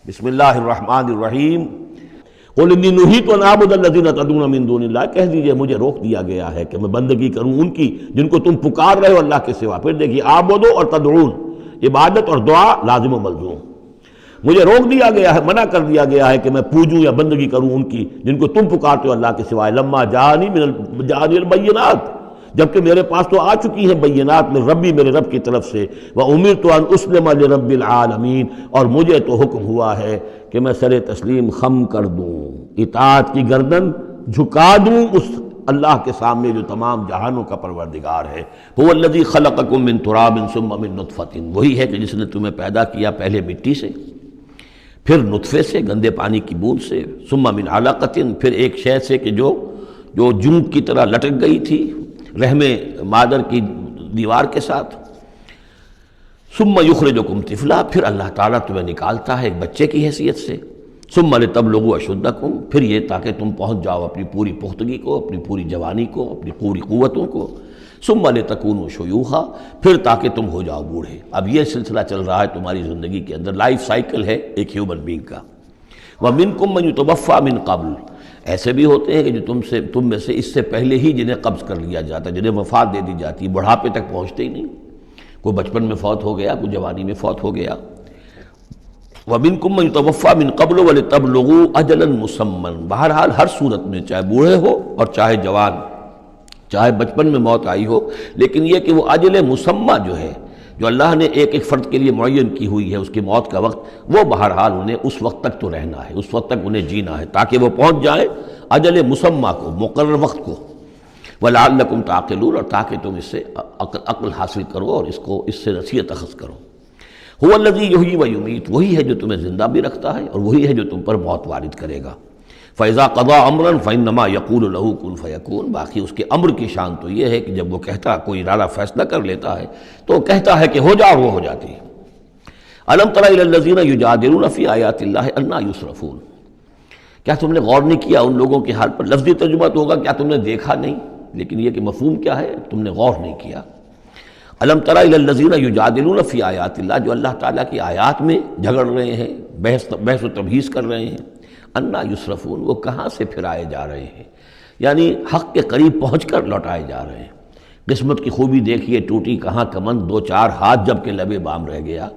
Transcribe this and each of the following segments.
بسم اللہ الرحمن الرحیم قل انی نہیت ان اعبد الذین تدعون من دون اللہ، کہہ دیجئے مجھے روک دیا گیا ہے کہ میں بندگی کروں ان کی جن کو تم پکار رہے ہو اللہ کے سوا۔ پھر دیکھیے اعبدو اور تدعون، عبادت اور دعا لازم و ملزوم۔ مجھے روک دیا گیا ہے، منع کر دیا گیا ہے کہ میں پوجوں یا بندگی کروں ان کی جن کو تم پکارتے ہو اللہ کے سوائے۔ لما جانی البینات، جبکہ میرے پاس تو آ چکی ہیں بینات من ربی، میرے رب کی طرف سے۔ وَأُمِرْتُ أَنْ أُسْلِمَ لِرَبِّ الْعَالَمِينَ، اور مجھے تو حکم ہوا ہے کہ میں سر تسلیم خم کر دوں، اطاعت کی گردن جھکا دوں اس اللہ کے سامنے جو تمام جہانوں کا پروردگار ہے۔ هُوَ الَّذِي خَلَقَكُم مِّن تُرَابٍ ثُمَّ مِّن نُطْفَةٍ، وہی ہے کہ جس نے تمہیں پیدا کیا پہلے مٹی سے، پھر نطفے سے، گندے پانی کی بوند سے، ثم من علقۃ، پھر ایک شے سے کہ جو جونک کی طرح لٹک گئی تھی رحم مادر کی دیوار کے ساتھ، ثم یخرجکم طفلا، پھر اللہ تعالیٰ تمہیں نکالتا ہے ایک بچے کی حیثیت سے، ثم لتبلغوا اشدکم، پھر یہ تاکہ تم پہنچ جاؤ اپنی پوری پختگی کو، اپنی پوری جوانی کو، اپنی پوری قوتوں کو، ثم لتکونوا شیوخا، پھر تاکہ تم ہو جاؤ بوڑھے۔ اب یہ سلسلہ چل رہا ہے تمہاری زندگی کے اندر، لائف سائیکل ہے ایک ہیومن بینگ کا۔ وَمِنْكُمْ مَنْ يُتَوَفَّى مِنْ قَبْلُ، ایسے بھی ہوتے ہیں کہ جو تم میں سے اس سے پہلے ہی جنہیں قبض کر لیا جاتا ہے، جنہیں وفات دے دی جاتی ہے، بڑھاپے تک پہنچتے ہی نہیں، کوئی بچپن میں فوت ہو گیا، کوئی جوانی میں فوت ہو گیا۔ وَمِنْكُمْ مَنْ يُتَوَفَّى مِنْ قَبْلُ وَلِتَبْلُغُوا أَجَلًا مُّسَمًّى، بہرحال ہر صورت میں چاہے بوڑھے ہو اور چاہے جوان، چاہے بچپن میں موت آئی ہو، لیکن یہ کہ وہ اجل مسمى جو ہے، جو اللہ نے ایک ایک فرد کے لیے معین کی ہوئی ہے اس کی موت کا وقت، وہ بہرحال انہیں اس وقت تک تو رہنا ہے، اس وقت تک انہیں جینا ہے تاکہ وہ پہنچ جائیں اجل مسمى کو، مقرر وقت کو۔ وَلَعَلَّكُمْ تَعْقِلُونَ، اور تاکہ تم اس سے عقل حاصل کرو اور اس سے نصیحت اخذ کرو۔ هُوَ الَّذِي يُحْيِي وَيُمِيتُ، وہی ہے جو تمہیں زندہ بھی رکھتا ہے اور وہی ہے جو تم پر موت وارد کرے گا۔ فَإِذَا قَضَىٰ أَمْرًا فَإِنَّمَا يَقُولُ لَهُ كُن فَيَكُونُ، باقی اس کے امر کی شان تو یہ ہے کہ جب وہ کہتا، کوئی ارادہ فیصلہ کر لیتا ہے تو کہتا ہے کہ ہو جا، وہ ہو جاتی ہے۔ أَلَمْ تَرَ إِلَى الَّذِينَ يُجَادِلُونَ فِي آيَاتِ اللَّهِ أَنَّىٰ يُصْرَفُونَ، کیا تم نے غور نہیں کیا ان لوگوں کے حال پر؟ لفظی ترجمہ تو ہوگا کیا تم نے دیکھا نہیں، لیکن یہ کہ مفہوم کیا ہے، تم نے غور نہیں کیا۔ أَلَمْ تَرَ إِلَى الَّذِينَ يُجَادِلُونَ فِي آيَاتِ اللَّهِ، جو اللہ تعالیٰ کی آیات میں جھگڑ رہے ہیں، بحث و تبحیث کر رہے ہیں، أَنَّىٰ يُصْرَفُونَ، وہ کہاں سے پھرائے جا رہے ہیں، یعنی حق کے قریب پہنچ کر لوٹائے جا رہے ہیں۔ قسمت کی خوبی دیکھیے، ٹوٹی کہاں کمند، دو چار ہاتھ جب کہ لبے بام رہ گیا۔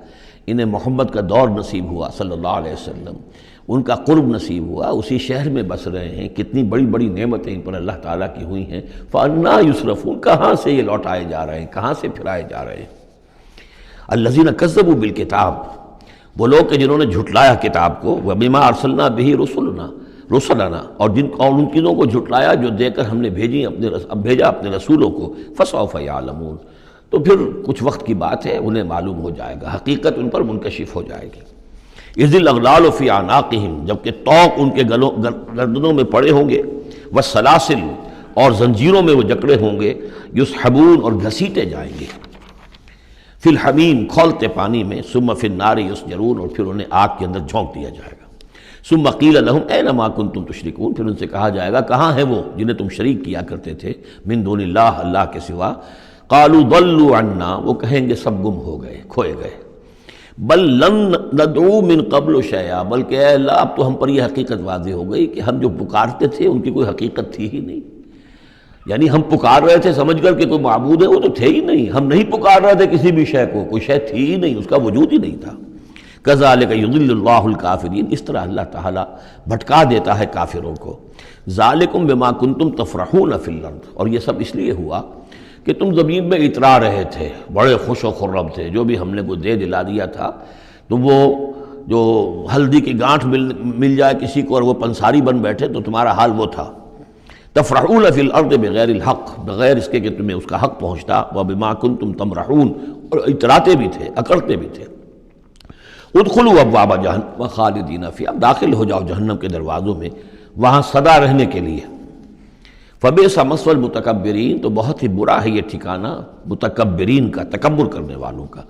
انہیں محمد کا دور نصیب ہوا صلی اللہ علیہ وسلم، ان کا قرب نصیب ہوا، اسی شہر میں بس رہے ہیں، کتنی بڑی بڑی نعمتیں ان پر اللہ تعالیٰ کی ہوئی ہیں۔ فَأَنَّىٰ يُصْرَفُونَ، کہاں سے یہ لوٹائے جا رہے ہیں، کہاں سے پھرائے جا رہے ہیں۔ الَّذِينَ كَذَّبُوا بِالْكِتَابِ، وہ لوگ کہ جنہوں نے جھٹلایا کتاب کو، وَبِمَا أَرْسَلْنَا بِهِ رُسُلَنَا، اور ان چیزوں کو جھٹلایا جو دے کر ہم نے بھیجا اپنے رسولوں کو۔ فَسَوْفَ يَعْلَمُونَ، تو پھر کچھ وقت کی بات ہے، انہیں معلوم ہو جائے گا، حقیقت ان پر منکشف ہو جائے گی۔ اِذِ الْأَغْلَالُ فِي أَعْنَاقِهِمْ، جبکہ طوق ان کے گردنوں میں پڑے ہوں گے، وَالسَّلَاسِلُ، اور زنجیروں میں وہ جکڑے ہوں گے، يُسْحَبُونَ، اور گھسیٹے جائیں گے، فی الحمیم، کھولتے پانی میں، ثم فی النار یسجرون، اور پھر انہیں آگ کے اندر جھونک دیا جائے گا۔ ثم قیل لہم این ما کنتم تشرکون، پھر ان سے کہا جائے گا کہاں ہیں وہ جنہیں تم شریک کیا کرتے تھے، من دون اللہ، اللہ کے سوا۔ قالوا ضلوا عنا، وہ کہیں گے سب گم ہو گئے، کھوئے گئے۔ بل لم ندعو من قبل شیئا، بلکہ اے اللہ اب تو ہم پر یہ حقیقت واضح ہو گئی کہ ہم جو پکارتے تھے ان کی کوئی حقیقت تھی ہی نہیں، یعنی ہم پکار رہے تھے سمجھ کر کہ کوئی معبود ہے، وہ تو تھے ہی نہیں، ہم نہیں پکار رہے تھے کسی بھی شے کو، کوئی شے تھی ہی نہیں، اس کا وجود ہی نہیں تھا۔ کذالک یضل اللہ الکافرین، اس طرح اللہ تعالیٰ بھٹکا دیتا ہے کافروں کو۔ ذالکم بما کنتم تفرحون فی الارض، اور یہ سب اس لیے ہوا کہ تم زمین میں اترا رہے تھے، بڑے خوش و خرم تھے، جو بھی ہم نے کوئی دے دلا دیا تھا، تو وہ جو ہلدی کی گانٹھ مل جائے کسی کو اور وہ پنساری بن بیٹھے تو تمہارا حال وہ تھا۔ تفرحون فی الارض بغیر الحق، بغیر اس کے کہ تمہیں اس کا حق پہنچتا، وبما کنتم تمرحون، اور اتراتے بھی تھے، اکڑتے بھی تھے۔ ادخلوا ابواب جہنم خالدین فیہا، اب داخل ہو جاؤ جہنم کے دروازوں میں، وہاں سدا رہنے کے لیے۔ فبئس مثوى المتکبرین، تو بہت ہی برا ہے یہ ٹھکانہ متکبرین کا، تکبر کرنے والوں کا۔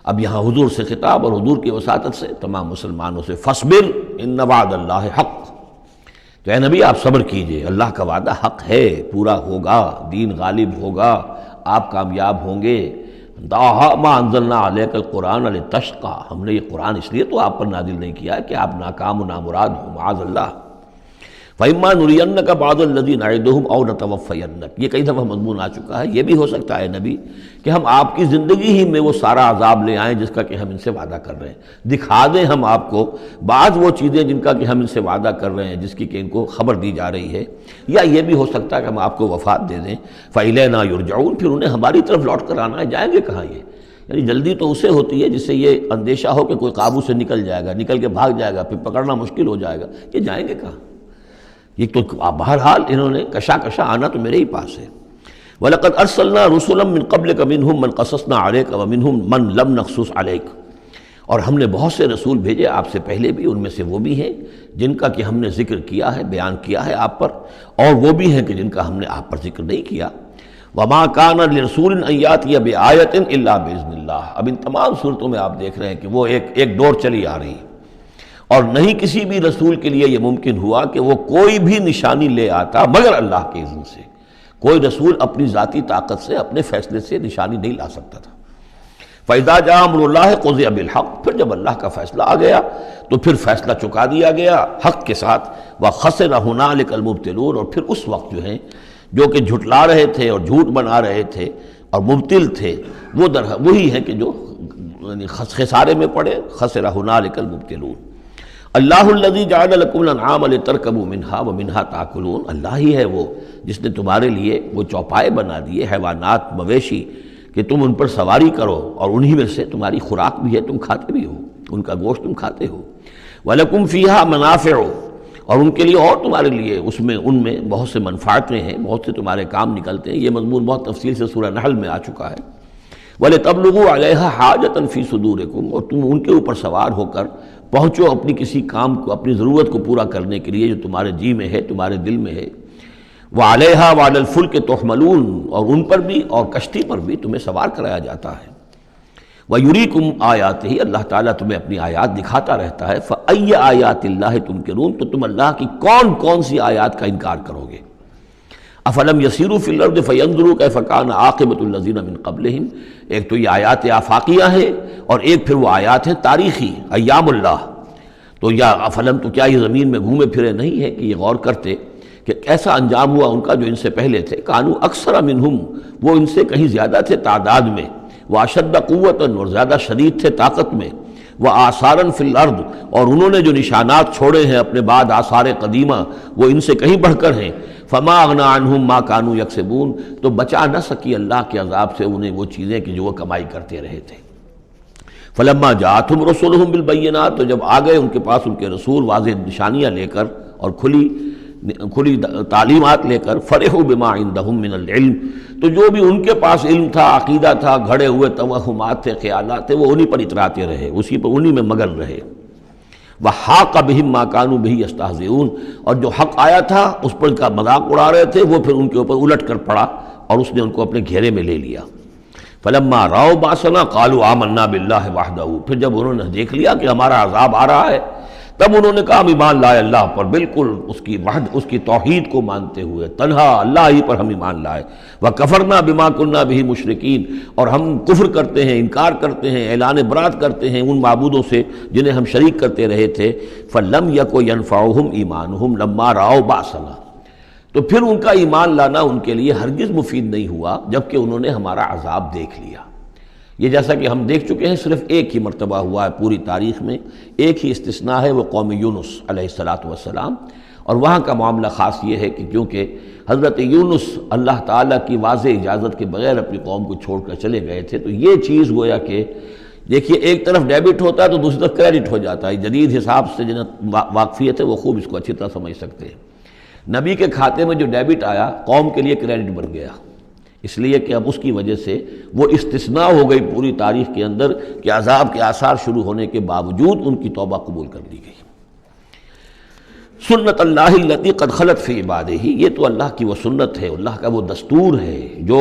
اب یہاں حضور سے خطاب اور حضور کی وساطت سے تمام مسلمانوں سے، فاصبر ان وعد اللہ حق، تو اے نبی آپ صبر کیجئے، اللہ کا وعدہ حق ہے، پورا ہوگا، دین غالب ہوگا، آپ کامیاب ہوں گے۔ داہا ما انزلنا علیک القرآن لتشقى، ہم نے یہ قرآن اس لیے تو آپ پر نازل نہیں کیا ہے کہ آپ ناکام و نامراد ہو، معاذ اللہ۔ فَإِمَّا نُرِيَنَّكَ بَعْضَ الَّذِي نَعِدُهُمْ أَوْ نَتَوَفَّيَنَّكَ، یہ کئی دفعہ مضمون آ چکا ہے۔ یہ بھی ہو سکتا ہے نبی کہ ہم آپ کی زندگی ہی میں وہ سارا عذاب لے آئیں جس کا کہ ہم ان سے وعدہ کر رہے ہیں، دکھا دیں ہم آپ کو بعض وہ چیزیں جن کا کہ ہم ان سے وعدہ کر رہے ہیں، جس کی کہ ان کو خبر دی جا رہی ہے، یا یہ بھی ہو سکتا ہے کہ ہم آپ کو وفات دے دیں۔ فَإِلَيْنَا يُرْجَعُونَ، پھر انہیں ہماری طرف لوٹ کر آنا ہے، جائیں گے کہاں یہ؟ یعنی جلدی تو اسے ہوتی ہے جس سے یہ اندیشہ ہو کہ کوئی قابو سے نکل جائے گا، نکل کے بھاگ جائے گا، پھر پکڑنا مشکل ہو جائے گا، یہ جائیں گے کہاں؟ یہ تو بہرحال انہوں نے کشا آنا تو میرے ہی پاس ہے۔ وَلَقَدْ أَرْسَلْنَا رُسُلًا مِّن قَبْلِكَ مِنْهُمْ مَنْ قَصَصْنَا عَلَيْكَ وَمِنْهُمْ مَنْ لَمْ نَقْصُصْ عَلَيْكَ، اور ہم نے بہت سے رسول بھیجے آپ سے پہلے بھی، ان میں سے وہ بھی ہیں جن کا کہ ہم نے ذکر کیا ہے، بیان کیا ہے آپ پر، اور وہ بھی ہیں کہ جن کا ہم نے آپ پر ذکر نہیں کیا۔ وَمَا كَانَ لِرَسُولٍ أَن يَأْتِيَ بِآيَةٍ إِلَّا بِإِذْنِ اللَّهِ، اب ان تمام صورتوں میں آپ دیکھ رہے ہیں کہ وہ ایک دور چلی آ رہی ہے، اور نہیں کسی بھی رسول کے لیے یہ ممکن ہوا کہ وہ کوئی بھی نشانی لے آتا مگر اللہ کے اذن سے۔ کوئی رسول اپنی ذاتی طاقت سے، اپنے فیصلے سے نشانی نہیں لا سکتا تھا۔ فَإِذَا جَاءَ أَمْرُ اللَّهِ قُضِيَ بِالْحَقِّ، پھر جب اللہ کا فیصلہ آ گیا تو پھر فیصلہ چکا دیا گیا حق کے ساتھ۔ وَخَسِرَ هُنَالِكَ الْمُبْطِلُونَ، اور پھر اس وقت جو ہیں جو کہ جھٹلا رہے تھے اور جھوٹ بنا رہے تھے اور مبتل تھے، وہ وہی ہیں کہ جو خسارے میں پڑے۔ خَسِرَ هُنَالِكَ الْمُبْطِلُونَ۔ اللہ الذی جعل لکم الانعام لترکبوا منها ومنها تاکلون، اللہ ہی ہے وہ جس نے تمہارے لیے وہ چوپائے بنا دیے، حیوانات، مویشی، کہ تم ان پر سواری کرو، اور انہی میں سے تمہاری خوراک بھی ہے، تم کھاتے بھی ہو، ان کا گوشت تم کھاتے ہو۔ وَلَكُمْ فِيهَا مَنَافِعُ، اور ان کے لیے اور تمہارے لیے ان میں بہت سے منفعتیں ہیں، بہت سے تمہارے کام نکلتے ہیں۔ یہ مضمون بہت تفصیل سے سورہ نحل میں آ چکا ہے۔ وَلِتَبْلُغُوا عَلَيْهَا حَاجَةً فِي صُدُورِكُمْ، اور تم ان کے اوپر سوار ہو کر پہنچو اپنی کسی کام کو، اپنی ضرورت کو پورا کرنے کے لیے جو تمہارے جی میں ہے، تمہارے دل میں ہے۔ وَعَلَيْهَا وَعَلَى الْفُلْكِ تُحْمَلُونَ، اور ان پر بھی اور کشتی پر بھی تمہیں سوار کرایا جاتا ہے۔ وَيُرِيكُمْ آيَاتِهِ، اللہ تعالیٰ تمہیں اپنی آیات دکھاتا رہتا ہے۔ فَأَيَّ آيَاتِ اللَّهِ تُنْكِرُونَ، تو تم اللہ کی کون کون سی آیات کا انکار کرو گے؟ افلم یسیروا فی الارض فینظروا کیف کان عاقبۃ الذین من قبلہم، ایک تو یہ آیات آفاقیہ ہیں اور ایک پھر وہ آیات ہیں تاریخی، ایام اللہ۔ تو یا افلم، تو کیا یہ زمین میں گھومے پھرے نہیں ہے کہ یہ غور کرتے کہ کیسا انجام ہوا ان کا جو ان سے پہلے تھے؟ کانوا اکثر منہم، وہ ان سے کہیں زیادہ تھے تعداد میں، واشد قوۃ، اور زیادہ شدید تھے طاقت میں، وآثارا فی الارض، اور انہوں نے جو نشانات چھوڑے ہیں اپنے بعد آثار قدیمہ وہ ان سے کہیں بڑھ کر ہیں۔ فما اغنی عنہم ما کانوا یکسبون، تو بچا نہ سکی اللہ کے عذاب سے انہیں وہ چیزیں کہ جو وہ کمائی کرتے رہے تھے۔ فلما جاءتہم رسلہم بالبینات، تو جب آ گئے ان کے پاس ان کے رسول واضح نشانیاں لے کر اور کھلی تعلیمات لے کر، فرحوا بما عندہم من العلم، تو جو بھی ان کے پاس علم تھا، عقیدہ تھا، گھڑے ہوئے توہمات تھے، خیالات تھے، وہ انہی پر اتراتے رہے، اسی پر انہی میں مگن رہے۔ وحاق بہم ما کانوا بہ یستہزئون، اور جو حق آیا تھا اس پر کا مذاق اڑا رہے تھے وہ پھر ان کے اوپر الٹ کر پڑا اور اس نے ان کو اپنے گھیرے میں لے لیا۔ فلما رأوا بأسنا قالوا آمنا باللہ وحدہ، پھر جب انہوں نے دیکھ لیا کہ ہمارا عذاب آ رہا ہے تب انہوں نے کہا ہم ایمان لائے اللہ پر، بالکل اس کی توحید کو مانتے ہوئے، تنہا اللہ ہی پر ہم ایمان لائے۔ وَكَفَرْنَا بِمَا كُنَّا بِهِ مُشْرِكِينَ، اور ہم کفر کرتے ہیں، انکار کرتے ہیں، اعلان برات کرتے ہیں ان معبودوں سے جنہیں ہم شریک کرتے رہے تھے۔ فَلَمْ يَكُ يَنْفَعُهُمْ إِيمَانُهُمْ لَمَّا رَأَوْا بَأْسَنَا، تو پھر ان کا ایمان لانا ان کے لیے ہرگز مفید نہیں ہوا جبکہ انہوں نے ہمارا عذاب دیکھ لیا۔ یہ جیسا کہ ہم دیکھ چکے ہیں صرف ایک ہی مرتبہ ہوا ہے پوری تاریخ میں، ایک ہی استثناء ہے، وہ قوم یونس علیہ السلام، اور وہاں کا معاملہ خاص یہ ہے کہ کیونکہ حضرت یونس اللہ تعالیٰ کی واضح اجازت کے بغیر اپنی قوم کو چھوڑ کر چلے گئے تھے، تو یہ چیز گویا کہ دیکھیے ایک طرف ڈیبٹ ہوتا ہے تو دوسری طرف کریڈٹ ہو جاتا ہے۔ جدید حساب سے جنہیں واقفیت ہے وہ خوب اس کو اچھی طرح سمجھ سکتے ہیں۔ نبی کے کھاتے میں جو ڈیبٹ آیا قوم کے لیے کریڈٹ بن گیا، اس لیے کہ اب اس کی وجہ سے وہ استثناء ہو گئی پوری تاریخ کے اندر کہ عذاب کے آثار شروع ہونے کے باوجود ان کی توبہ قبول کر لی گئی۔ سنت اللہ التی قد خلت فی عبادہ، یہ تو اللہ کی وہ سنت ہے، اللہ کا وہ دستور ہے جو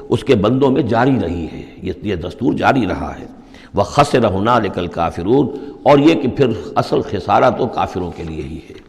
اس کے بندوں میں جاری رہی ہے، یہ دستور جاری رہا ہے۔ وَخَسِرَ هُنَالِكَ الْكَافِرُونَ، اور یہ کہ پھر اصل خسارہ تو کافروں کے لیے ہی ہے۔